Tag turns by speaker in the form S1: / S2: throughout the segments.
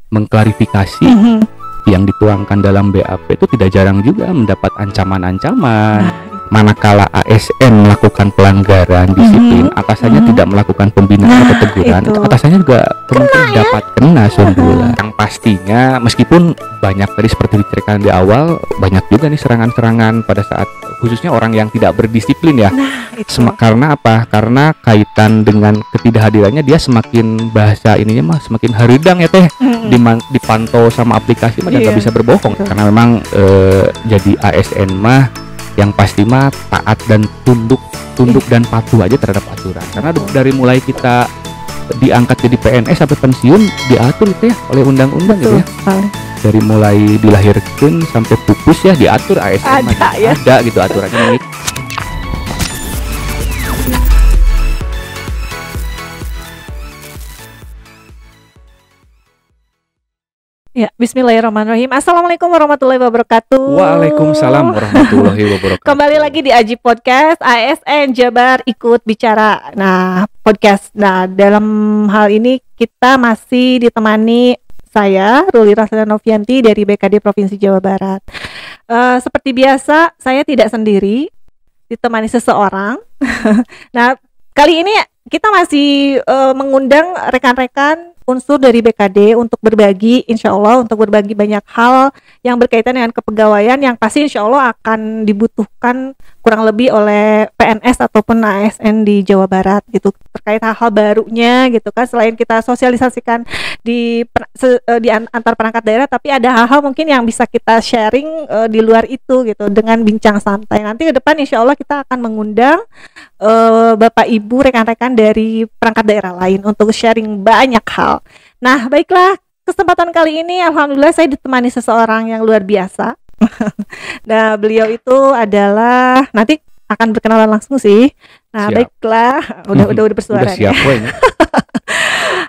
S1: mengklarifikasi yang dituangkan dalam BAP itu tidak jarang juga mendapat ancaman-ancaman. Manakala ASN melakukan pelanggaran disiplin, atasannya tidak melakukan pembinaan atau teguran, atasannya juga kemungkinan dapat kena sundulan. Yang pastinya meskipun banyak tadi seperti diceritakan di awal, banyak juga nih serangan-serangan pada saat khususnya orang yang tidak berdisiplin ya. Karena apa? Karena kaitan dengan ketidakhadirannya dia semakin bahasa ininya mah semakin haridang ya teh. Dipantau sama aplikasi mah nggak bisa berbohong. Karena memang jadi ASN mah yang pasti mah taat dan tunduk dan patuh aja terhadap aturan. Karena dari mulai kita diangkat jadi PNS sampai pensiun diatur itu ya oleh undang-undang gitu ya. Dari mulai dilahirkan sampai pupus ya diatur ASN ada gitu aturannya.
S2: Ya, bismillahirrahmanirrahim. Assalamualaikum warahmatullahi wabarakatuh.
S1: Waalaikumsalam warahmatullahi wabarakatuh.
S2: Kembali lagi di Aji Podcast, ASN Jabar ikut bicara. Nah, podcast. Nah, dalam hal ini kita masih ditemani saya, Ruli Raslana Novianti dari BKD Provinsi Jawa Barat. Seperti biasa, saya tidak sendiri, ditemani seseorang. Nah, kali ini kita masih mengundang rekan-rekan unsur dari BKD untuk berbagi, insya Allah untuk berbagi banyak hal yang berkaitan dengan kepegawaian yang pasti insya Allah akan dibutuhkan kurang lebih oleh PNS ataupun ASN di Jawa Barat gitu, terkait hal-hal barunya gitu kan. Selain kita sosialisasikan di antar perangkat daerah, tapi ada hal-hal mungkin yang bisa kita sharing di luar itu gitu dengan bincang santai. Nanti ke depan insya Allah kita akan mengundang Bapak Ibu rekan-rekan dari perangkat daerah lain untuk sharing banyak hal. Nah, baiklah, kesempatan kali ini alhamdulillah saya ditemani seseorang yang luar biasa. Nah, beliau itu adalah nanti akan berkenalan langsung sih. Nah, siap. Baiklah, udah bersuara.
S1: Udah siap ini.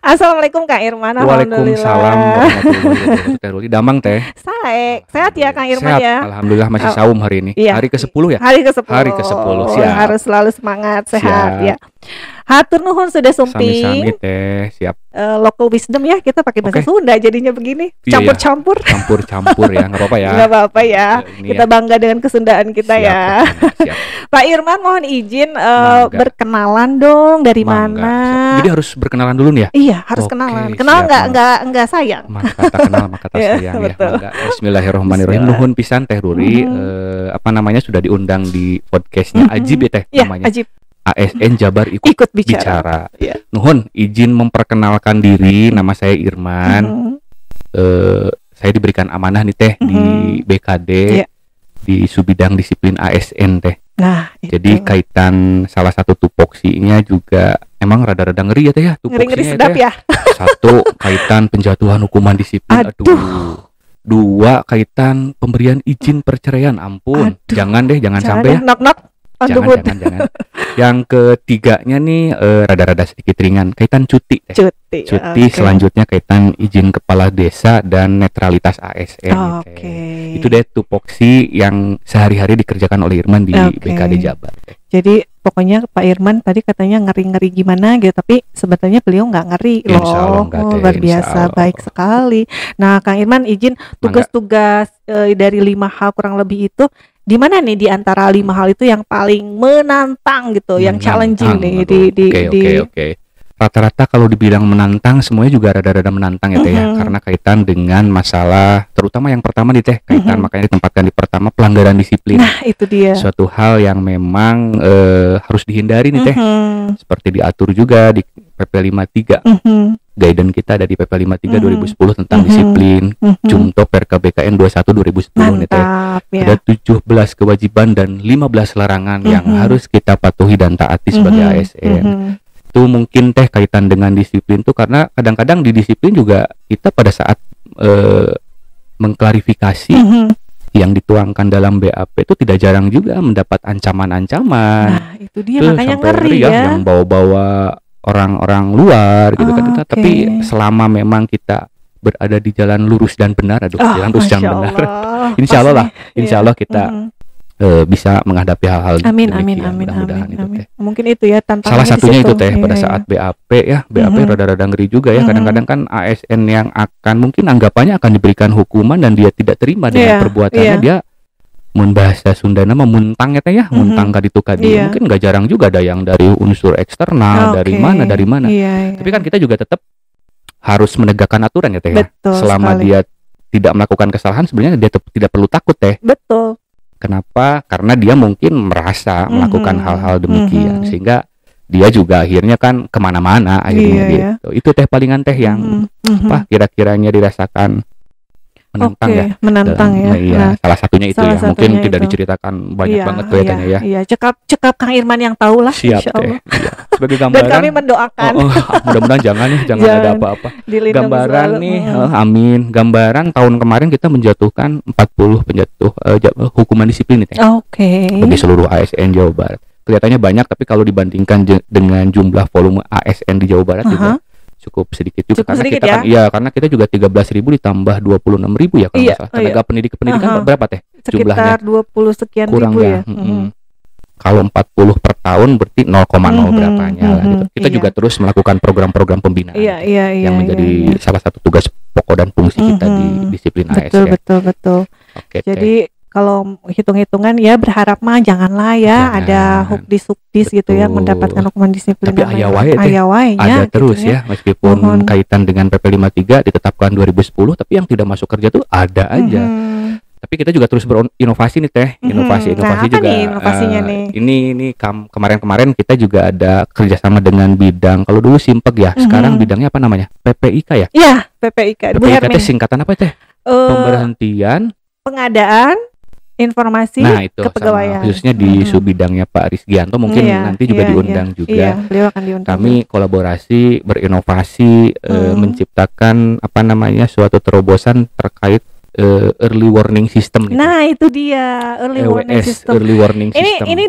S2: Assalamualaikum Kang Irman.
S1: Waalaikumsalam warahmatullahi wabarakatuh. Damang teh.
S2: Sehat ya Kang Irman ya.
S1: Alhamdulillah masih saum hari ini.
S2: Iya.
S1: Hari ke-10 ya?
S2: Hari ke-10.
S1: Hari ke-10. Siap.
S2: Harus selalu semangat, sehat ya. Hatur nuhun sudah sumping.
S1: Sami-sami teh, siap.
S2: Local wisdom ya, kita pakai bahasa Sunda jadinya begini. Campur-campur.
S1: Campur-campur ya, enggak apa-apa ya.
S2: Enggak apa-apa ya. Kita bangga dengan kesundaan kita ya.
S1: Siap.
S2: Pak Irman mohon izin berkenalan dong, dari mana?
S1: Siap. Jadi harus berkenalan dulu nih ya?
S2: Iya, harus kenalan. Kenal enggak sayang.
S1: Maka kata kenal maka kata sayang ya. Bismillahirrahmanirrahim. Nuhun pisan teh Ruri, sudah diundang di podcastnya Ajib ya teh namanya. Ajib. ASN Jabar ikut bicara.
S2: Ya.
S1: Nuhun izin memperkenalkan diri, nama saya Irman. Saya diberikan amanah nih teh di BKD di Subidang Disiplin ASN teh.
S2: Nah,
S1: jadi kaitan salah satu tupoksinya juga emang rada-rada ngeri ya teh ya tupoksinya.
S2: Ngeri sedap ya.
S1: Satu, kaitan penjatuhan hukuman disiplin. Aduh. Dua, kaitan pemberian izin perceraian. Ampun. Jangan sampai ya.
S2: Knock.
S1: Jangan. Yang ketiganya nih rada-rada sedikit ringan, kaitan cuti. Cuti selanjutnya kaitan izin kepala desa dan netralitas ASN. Itu deh tupoksi yang sehari-hari dikerjakan oleh Irman di BKD Jabar.
S2: Jadi pokoknya Pak Irman tadi katanya ngeri-ngeri gimana gitu, tapi sebetulnya beliau nggak ngeri loh. Luar biasa, baik sekali. Nah, Kang Irman izin tugas-tugas dari 5 hal kurang lebih itu di mana nih di antara 5 hal itu yang paling menantang gitu, yang challenging nih
S1: Oke. Rata-rata kalau dibilang menantang semuanya juga rada-rada menantang ya teh ya, karena kaitan dengan masalah terutama yang pertama nih teh kaitan makanya ditempatkan di pertama pelanggaran disiplin.
S2: Nah, itu dia.
S1: Suatu hal yang memang harus dihindari nih teh. Seperti diatur juga di PP 53. Guidance kita ada di PP 53 2010 tentang disiplin. Jumto Perka BKN 21 2010 nih teh. Ada 17 kewajiban dan 15 larangan yang harus kita patuhi dan taati sebagai ASN. Itu mungkin teh kaitan dengan disiplin tuh karena kadang-kadang di disiplin juga kita pada saat mengklarifikasi yang dituangkan dalam BAP itu tidak jarang juga mendapat ancaman-ancaman.
S2: Nah, itu dia makanya ngeri ya.
S1: Yang bawa-bawa orang-orang luar gitu kan. Tapi selama memang kita berada di jalan lurus dan benar, jalan lurus dan benar. Insya Allah kita bisa menghadapi hal-hal
S2: Amin,
S1: demikian.
S2: amin,
S1: Mudah-mudahan
S2: amin,
S1: itu
S2: amin.
S1: teh.
S2: Mungkin itu ya tantangannya
S1: Salah
S2: di
S1: satunya
S2: situ.
S1: itu teh pada
S2: Iya,
S1: saat
S2: iya.
S1: BAP ya, BAP
S2: Mhm.
S1: rada-rada ngeri juga ya.
S2: Mhm.
S1: Kadang-kadang kan ASN yang akan mungkin anggapannya akan diberikan hukuman dan dia tidak terima dengan
S2: Iya,
S1: perbuatannya,
S2: iya.
S1: dia mun bahasa Sundana mah muntang ya teh ya, muntang ka ditu ka dieu.
S2: Iya.
S1: Mungkin nggak jarang juga ada yang dari unsur eksternal, dari
S2: Oke.
S1: mana.
S2: Iya, iya.
S1: Tapi kan kita juga tetap harus menegakkan aturan ya teh ya.
S2: Betul
S1: Selama
S2: sekali.
S1: dia tidak melakukan kesalahan sebenarnya dia tidak perlu takut teh.
S2: Betul.
S1: Kenapa? Karena dia mungkin merasa melakukan
S2: Mhm.
S1: hal-hal demikian,
S2: Mhm.
S1: sehingga dia juga akhirnya kan kemana-mana akhirnya
S2: Iya,
S1: gitu. Itu teh palingan teh yang apa kira-kiranya dirasakan menantang
S2: Oke,
S1: ya.
S2: menantang ya.
S1: Iya,
S2: Nah,
S1: salah satunya itu
S2: salah
S1: ya. Mungkin
S2: satunya
S1: tidak
S2: itu.
S1: diceritakan banyak
S2: iya,
S1: banget kelihatannya ya.
S2: Iya, cekap Kang Irman yang tahu lah,
S1: Siap
S2: insya
S1: teh.
S2: Allah.
S1: Iya. Sebagai
S2: Dan
S1: gambaran.
S2: kami mendoakan
S1: Mudah-mudahan jangan ya, jangan ada
S2: Jangan.
S1: apa-apa.
S2: dilindungi
S1: Gambaran
S2: selalu.
S1: nih,
S2: Mm.
S1: amin. Gambaran tahun kemarin kita menjatuhkan 40 penjatuh hukuman disiplin nih teh.
S2: Oke.
S1: Bagi seluruh ASN Jawa Barat. Kelihatannya banyak, tapi kalau dibandingkan dengan jumlah volume ASN di Jawa Barat juga cukup sedikit juga.
S2: Cukup
S1: Karena
S2: sedikit
S1: kita
S2: ya?
S1: kan, iya, karena kita juga 13.000 ditambah 26.000 ya kalau
S2: Iya,
S1: nggak salah. Tenaga pendidikan berapa teh jumlahnya?
S2: Sekitar 20 sekian
S1: Kurang
S2: ribu
S1: ya.
S2: ya. Mhm.
S1: Kalau 40 per tahun berarti 0,0 berapanya lah gitu. Kita
S2: Iya.
S1: juga terus melakukan program-program pembinaan
S2: Iya, iya, iya.
S1: yang menjadi
S2: iya.
S1: salah satu tugas pokok dan fungsi kita di disiplin
S2: Betul,
S1: ASN.
S2: betul.
S1: Oke,
S2: Jadi kalau hitung-hitungan ya berharap mah janganlah ya
S1: Jangan.
S2: ada hukdis gitu ya,
S1: Betul.
S2: mendapatkan hukuman disiplin.
S1: Tapi aya wae teh.
S2: Aya wae nya,
S1: ada
S2: gitu
S1: terus ya, meskipun
S2: Mohon.
S1: kaitan dengan PP 53 ditetapkan 2010, tapi yang tidak masuk kerja tuh ada aja. Tapi kita juga terus berinovasi nih teh, inovasi
S2: Nah, apa
S1: juga.
S2: nih inovasinya nih?
S1: Ini kemarin-kemarin kita juga ada kerjasama dengan bidang, kalau dulu Simpeg ya, sekarang bidangnya apa namanya? PPIK ya.
S2: Iya, PPIK. Bu
S1: PPIK
S2: Hermin.
S1: teh singkatan apa teh? Pemberhentian.
S2: Pengadaan informasi
S1: Nah itu
S2: kepegawaian.
S1: sama, khususnya di subbidangnya Pak Rizgianto, mungkin nanti juga diundang juga.
S2: Iya, beliau akan diundang.
S1: Kami kolaborasi, berinovasi, menciptakan apa namanya suatu terobosan terkait early warning system nih.
S2: Nah, itu dia early warning system.
S1: Early warning system.
S2: Ini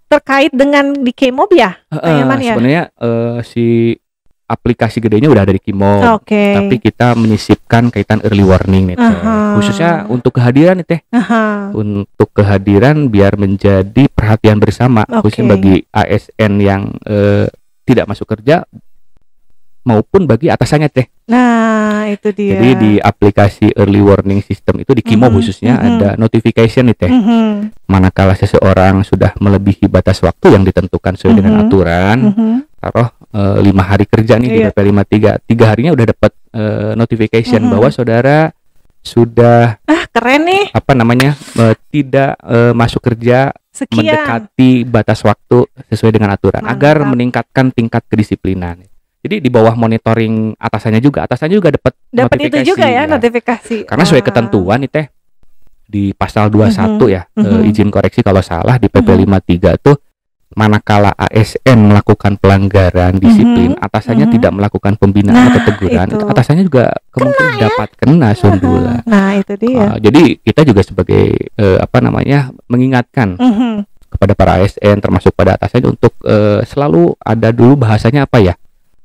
S2: terkait dengan di Kemob ya? Irman ya?
S1: Sebenarnya si aplikasi gedenya udah ada di Kimob.
S2: Oke.
S1: Tapi kita menyisipkan kaitan early warning nih teh. Khususnya untuk kehadiran nih teh. Untuk kehadiran biar menjadi perhatian bersama, khususnya bagi ASN yang tidak masuk kerja maupun bagi atasannya teh.
S2: Nah, itu dia.
S1: Jadi di aplikasi early warning system itu di Kimob khususnya ada notification nih teh. Manakala seseorang sudah melebihi batas waktu yang ditentukan sesuai dengan aturan, taruh 5 hari kerja nih di PP 53, 3 harinya udah dapat notification bahwa saudara sudah
S2: keren nih.
S1: apa namanya tidak masuk kerja
S2: Sekian.
S1: mendekati batas waktu sesuai dengan aturan.
S2: Mantap.
S1: Agar meningkatkan tingkat kedisiplinan. Jadi di bawah monitoring atasannya juga dapat notifikasi
S2: itu juga ya, notifikasi.
S1: karena sesuai ketentuan nih teh di pasal 21 ya, izin koreksi kalau salah di PP 53 tuh, manakala ASN melakukan pelanggaran disiplin, atasannya tidak melakukan pembinaan atau teguran,
S2: itu.
S1: atasannya juga kemungkinan dapat kena sundulan.
S2: Nah, itu dia.
S1: Jadi kita juga sebagai apa namanya mengingatkan kepada para ASN termasuk pada atasannya untuk selalu ada dulu bahasanya apa ya,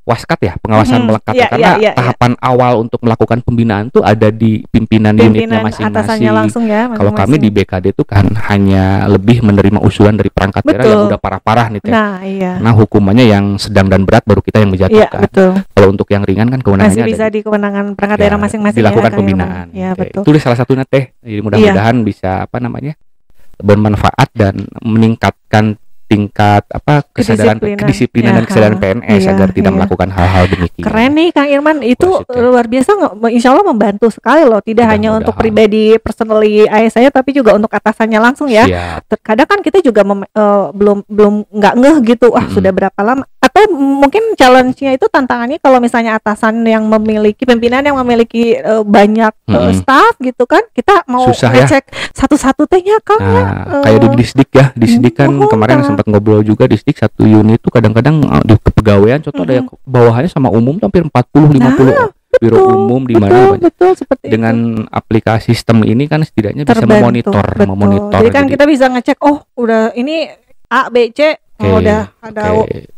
S1: waskat ya, pengawasan melekat ya, karena tahapan awal untuk melakukan pembinaan tuh ada di pimpinan unitnya
S2: atasannya
S1: masing-masing.
S2: langsung ya,
S1: Kalau kami di BKD itu kan hanya lebih menerima usulan dari perangkat daerah yang udah parah-parah nih teh.
S2: Nah, iya.
S1: Nah, hukumannya yang sedang dan berat baru kita yang
S2: Iya,
S1: menjatuhkan.
S2: betul.
S1: Kalau untuk yang ringan kan kewenangannya
S2: Masih bisa
S1: ada
S2: di kewenangan perangkat daerah masing-masing
S1: dilakukan
S2: ya,
S1: pembinaan.
S2: Ya,
S1: Oke.
S2: betul.
S1: Itu salah satunya teh. Jadi mudah-mudahan bisa apa namanya bermanfaat dan meningkatkan tingkat apa kesadaran kedisiplinan dan kesadaran PNS agar tidak melakukan hal-hal demikian.
S2: Keren nih Kang Irman, itu luar biasa, insya Allah membantu sekali loh, tidak hanya untuk pribadi personally saya tapi juga untuk atasannya langsung ya. Terkadang kan kita juga belum nggak ngeh gitu, sudah berapa lama, atau mungkin challenge-nya itu tantangannya kalau misalnya atasan yang memiliki pimpinan yang memiliki banyak staff gitu kan, kita mau ngecek satu-satu tehnya Kang
S1: kayak di Disdik ya, Disdik kan kemarin sempat ngobrol juga, Disdik satu unit tuh kadang-kadang di kepegawaian contoh ada yang bawahannya sama umum hampir 40-50 biro umum di mana
S2: seperti
S1: dengan aplikasi sistem ini kan setidaknya bisa memonitor.
S2: Jadi kan kita bisa ngecek, oh udah ini A B C, udah ada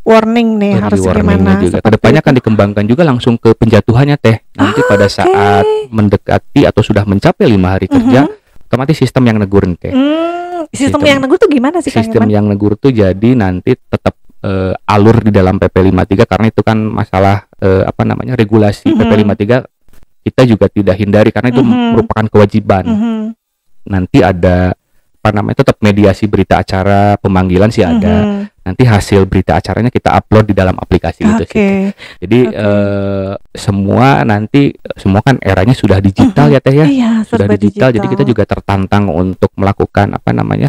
S2: warning nih, harus gimana.
S1: Kedepannya kan dikembangkan juga langsung ke penjatuhannya teh. Nanti pada saat mendekati atau sudah mencapai 5 hari kerja, otomatis sistem yang negurin teh.
S2: Sistem yang negur tuh gimana sih Kang
S1: Sistem
S2: Irman?
S1: yang negur tuh jadi nanti tetap alur di dalam PP 53 karena itu kan masalah regulasi. PP 53 kita juga tidak hindari karena itu merupakan kewajiban. Nanti ada tetap mediasi berita acara pemanggilan sih ada. Nanti hasil berita acaranya kita upload di dalam aplikasi itu sih. Jadi semua kan eranya sudah digital ya Teh ya.
S2: Iya,
S1: sudah digital. Jadi kita juga tertantang untuk melakukan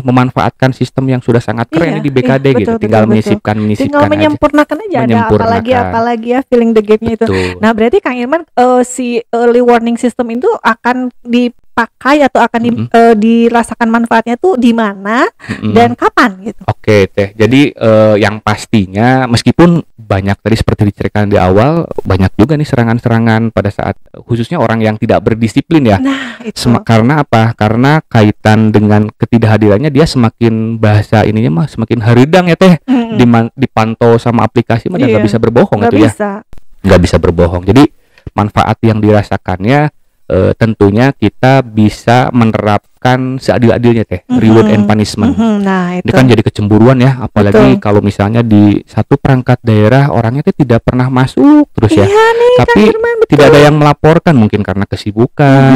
S1: memanfaatkan sistem yang sudah sangat keren di BKD gitu. Tinggal menyisipkan
S2: tinggal menyempurnakan aja. Apalagi ya feeling the game-nya itu. Nah, berarti Kang Irman si early warning system itu akan dipakai atau akan dirasakan manfaatnya tuh di mana dan kapan gitu.
S1: Oke Teh. Jadi yang pastinya meskipun banyak tadi seperti diceritakan di awal, banyak juga nih serangan-serangan pada saat khususnya orang yang tidak berdisiplin ya.
S2: Nah, itu.
S1: Karena apa? Karena kaitan dengan ketidakhadirannya dia semakin bahasa ininya semakin haridang ya Teh. Dipantau sama aplikasi dan nggak bisa berbohong
S2: nggak
S1: itu
S2: bisa.
S1: Nggak bisa berbohong. Jadi manfaat yang dirasakannya tentunya kita bisa menerapkan seadil-adilnya Teh, reward and punishment.
S2: Nah, itu.
S1: Ini kan jadi kecemburuan ya, apalagi kalau misalnya di satu perangkat daerah orangnya itu tidak pernah masuk terus ya.
S2: Nih,
S1: tapi tidak ada yang melaporkan, mungkin karena kesibukan,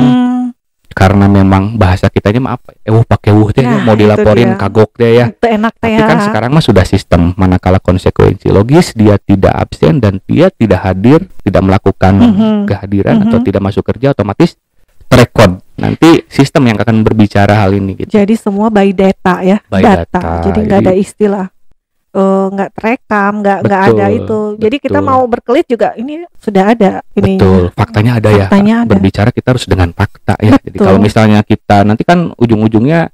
S1: karena memang bahasa kitanya pakai teh mau dilaporin kagok deh ya.
S2: Itu enak teh.
S1: Tapi kan sekarang mah sudah sistem, manakala konsekuensi logis dia tidak absen dan dia tidak hadir, tidak melakukan kehadiran atau tidak masuk kerja, otomatis terekod. Nanti sistem yang akan berbicara hal ini gitu.
S2: Jadi semua by data ya.
S1: By data.
S2: Jadi nggak ada istilah nggak terekam, nggak ada itu. Jadi kita mau berkelit juga ini sudah ada ini.
S1: Betul, faktanya ada ya. Berbicara kita harus dengan fakta ya. Jadi kalau misalnya kita nanti kan ujung-ujungnya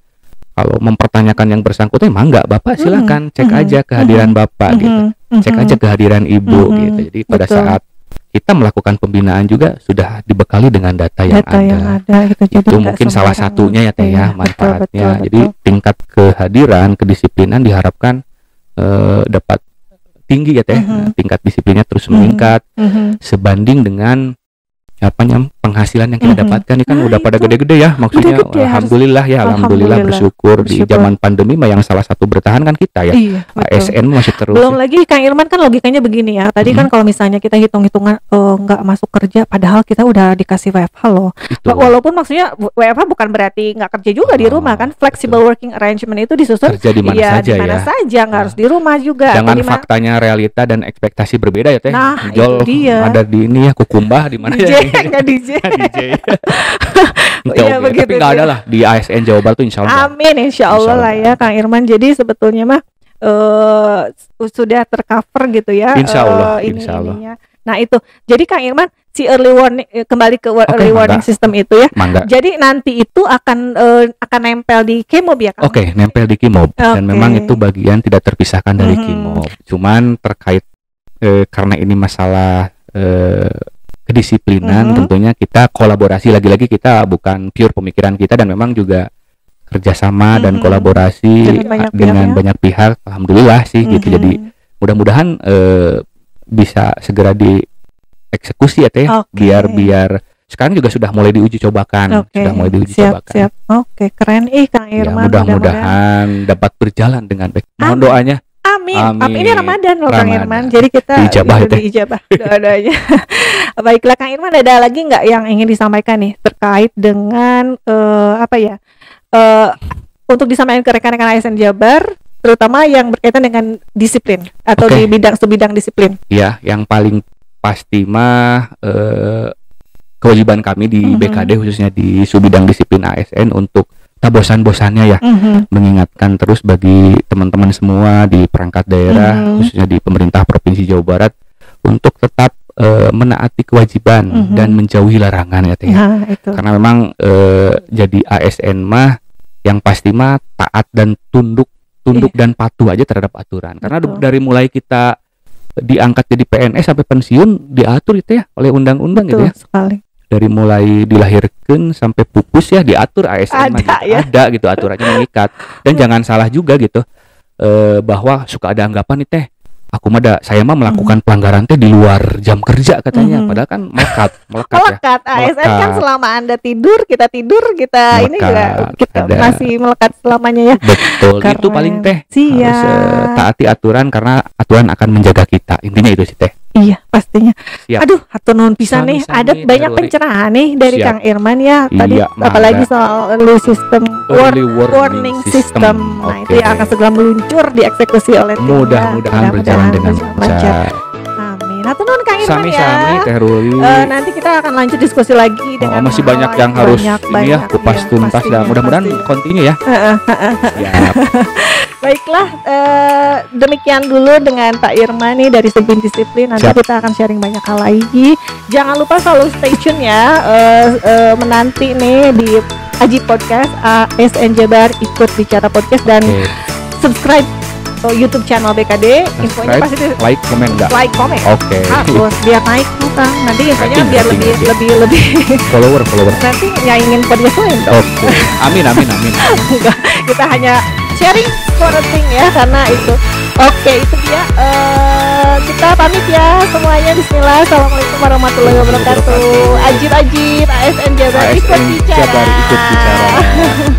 S1: kalau mempertanyakan yang bersangkutan, enggak Bapak silakan cek aja kehadiran Bapak gitu. Cek aja kehadiran Ibu gitu. Jadi pada saat kita melakukan pembinaan juga sudah dibekali dengan data yang ada.
S2: Gitu.
S1: Itu mungkin salah satunya ya Teh ya manfaatnya. Jadi tingkat kehadiran, kedisiplinan diharapkan dapat tinggi ya Teh. Tingkat disiplinnya terus meningkat sebanding dengan penghasilan yang kita dapatkan. Ini kan udah pada gede-gede ya, maksudnya alhamdulillah bersyukur di zaman pandemi yang salah satu bertahan kan kita ya. ASN masih terus.
S2: Belum lagi Kang Irman kan logikanya begini ya. Tadi kan kalau misalnya kita hitung-hitungan nggak masuk kerja, padahal kita udah dikasih WFH loh. Walaupun maksudnya WFH bukan berarti nggak kerja juga di rumah kan. Flexible working arrangement itu disusun
S1: kerja di mana saja ya.
S2: Saja, nggak harus di rumah juga.
S1: Jangan faktanya realita dan ekspektasi berbeda ya Teh.
S2: Nah,
S1: Jol,
S2: itu dia.
S1: ada di ini ya Kukumbah di mana ya?
S2: Nggak DJ.
S1: Tapi nggak ada lah di ASN Jawa Barat tuh insya Allah.
S2: Amin, insya Allah lah ya Kang Irman. Jadi sebetulnya mah sudah tercover gitu ya.
S1: Insya Allah.
S2: Nah itu, jadi Kang Irman si early warning kembali ke early warning system itu ya. Jadi nanti itu akan nempel di Kimob ya Kang?
S1: Oke, nempel di Kimob dan memang itu bagian tidak terpisahkan dari Kimob. Cuman terkait karena ini masalah kedisiplinan, tentunya kita kolaborasi, lagi-lagi kita bukan pure pemikiran kita dan memang juga kerjasama dan kolaborasi dengan banyak pihak. Alhamdulillah sih gitu. Jadi mudah-mudahan bisa segera dieksekusi ya Teh. Biar sekarang juga sudah mulai diuji cobakan.
S2: Siap. Oke, keren Kang Irman.
S1: Mudah-mudahan dapat berjalan dengan baik. Mohon doanya.
S2: Amin. Ini Ramadan loh Kang Irman. Jadi kita diijabah doa-doanya. Baiklah Kang Irman, ada lagi nggak yang ingin disampaikan nih terkait dengan untuk disampaikan ke rekan-rekan ASN Jabar, terutama yang berkaitan dengan disiplin atau di sebidang disiplin? Ya, yang paling pasti mah kewajiban kami di BKD khususnya di subbidang disiplin ASN untuk tak bosan-bosannya ya mengingatkan terus bagi teman-teman semua di perangkat daerah khususnya di pemerintah Provinsi Jawa Barat untuk tetap menaati kewajiban dan menjauhi larangan ya Teh. Karena memang jadi ASN mah yang pasti mah taat dan tunduk dan patuh aja terhadap aturan. Karena dari mulai kita diangkat jadi PNS sampai pensiun diatur itu ya oleh undang-undang gitu ya. Sekali.
S1: Dari mulai dilahirkan sampai pupus ya diatur ASN ada gitu aturannya mengikat. Dan jangan salah juga gitu bahwa suka ada anggapan nih Teh, saya mah melakukan pelanggaran teh di luar jam kerja katanya, padahal kan melekat ya.
S2: ASN kan selama Anda tidur, kita
S1: Melekat,
S2: ini juga kita
S1: ada.
S2: masih melekat selamanya ya.
S1: Betul,
S2: Keren.
S1: itu paling teh
S2: Siap.
S1: harus taati aturan karena aturan akan menjaga kita. Intinya itu sih teh.
S2: Iya, pastinya.
S1: Siap.
S2: Aduh, hatur nuhun pisan
S1: Sami,
S2: nih. Ada
S1: sami,
S2: banyak
S1: Teh Ruri.
S2: pencerahan nih dari
S1: Siap.
S2: Kang Irman ya. Tadi
S1: Iya,
S2: apalagi
S1: mangga.
S2: soal early system
S1: Early
S2: warning system. Nah,
S1: Oke.
S2: itu yang akan segera meluncur dieksekusi oleh tim.
S1: Mudah-mudahan berjalan dengan lancar.
S2: Amin. Hatur nuhun Kang Irman
S1: Sami-sami
S2: ya.
S1: Teh Ruli.
S2: Nanti kita akan lanjut diskusi lagi dengan
S1: Masih
S2: hal
S1: banyak yang harus ini ya
S2: banyak,
S1: kupas
S2: ya,
S1: tuntas
S2: pastinya,
S1: dan mudah-mudahan
S2: pastinya.
S1: continue ya. Siap.
S2: Baiklah, demikian dulu dengan Pak Irman nih dari Sebin Disiplin. Nanti
S1: Siap.
S2: kita akan sharing banyak hal lagi. Jangan lupa selalu stay tune ya, menanti nih di Aji Podcast, ASN Jabar Ikut Bicara Podcast, dan
S1: Oke.
S2: subscribe YouTube channel BKD. Infonya
S1: Subscribe,
S2: pasti
S1: like, komen enggak?
S2: like, komen.
S1: Oke.
S2: Harus biar naik tuh Kang. Nanti infonya
S1: Rating,
S2: biar
S1: rating,
S2: lebih
S1: Follower.
S2: nanti nyaingin podcast lain.
S1: Oke. Amin.
S2: Enggak, kita hanya sharing for a thing ya, karena itu. Oke, itu dia. Kita pamit ya semuanya. Bismillah. Assalamualaikum warahmatullahi wabarakatuh. Ajit ASN Jabar Ikut
S1: ASN
S2: Bicara.
S1: Jabar Ikut Bicara.